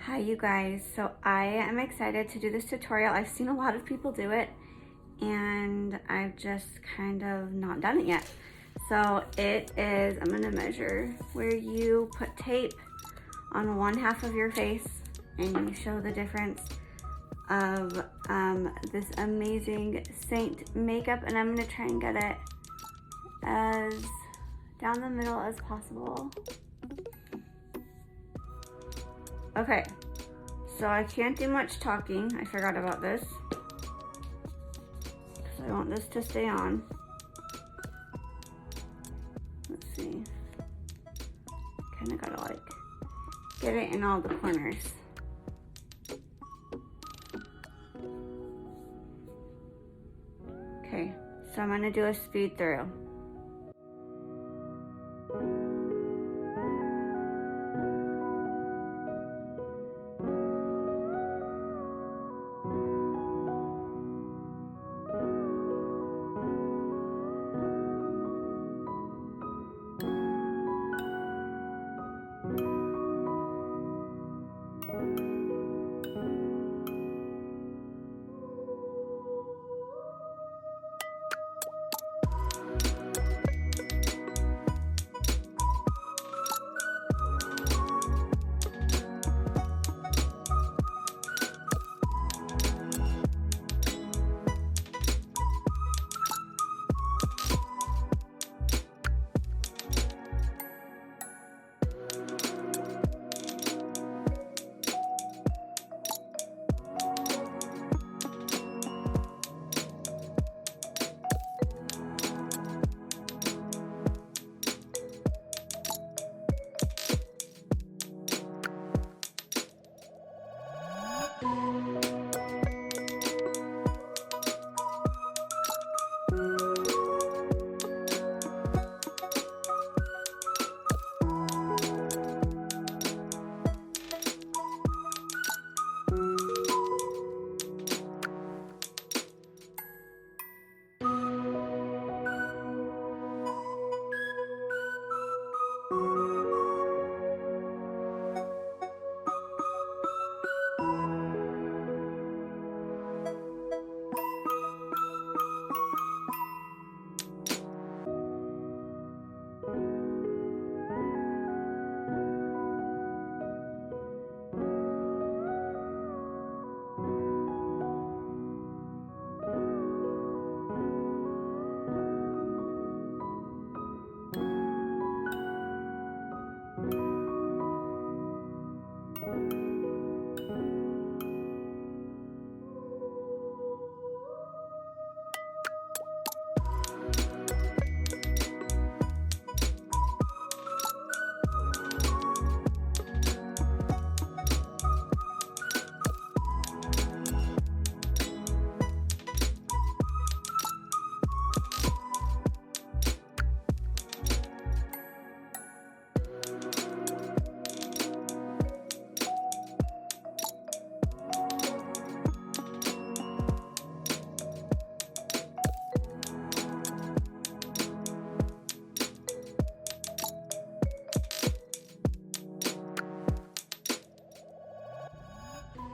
Hi you guys, so I am excited to do this tutorial. I've seen a lot of people do it and I've just kind of not done it yet. So it is, I'm gonna measure where you put tape on one half of your face and you show the difference of this amazing Saint makeup, and I'm gonna try and get it as down the middle as possible. Okay, so I can't do much talking. I forgot about this. So I want this to stay on. Let's see. Kinda gotta like get it in all the corners. Okay, so I'm gonna do a speed through.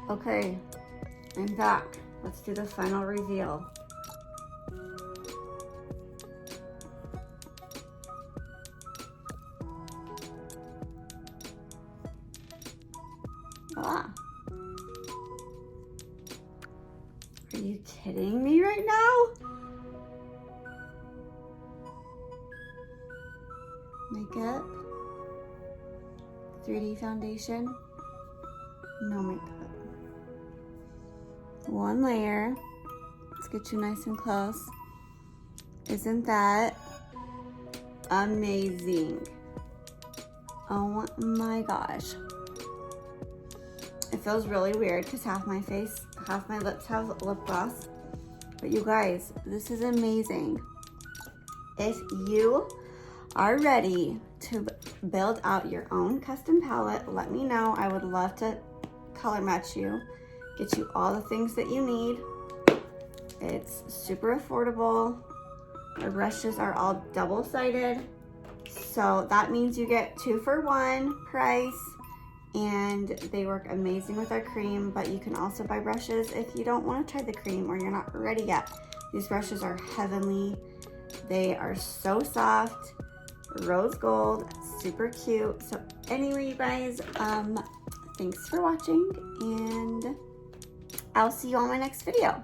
Okay, I'm back. Let's do the final reveal. Voila. Are you kidding me right now? Makeup, 3D foundation, no makeup. One layer. Let's get you nice and close. Isn't that amazing? Oh my gosh. It feels really weird because half my face, half my lips have lip gloss. But you guys, this is amazing. If you are ready to build out your own custom palette, let me know. I would love to color match you, get you all the things that you need. It's super affordable. The brushes are all double-sided, so that means you get 2 for 1 price, and they work amazing with our cream, but you can also buy brushes if you don't want to try the cream or you're not ready yet. These brushes are heavenly. They are so soft, rose gold, super cute. So anyway, you guys, thanks for watching, and I'll see you on my next video.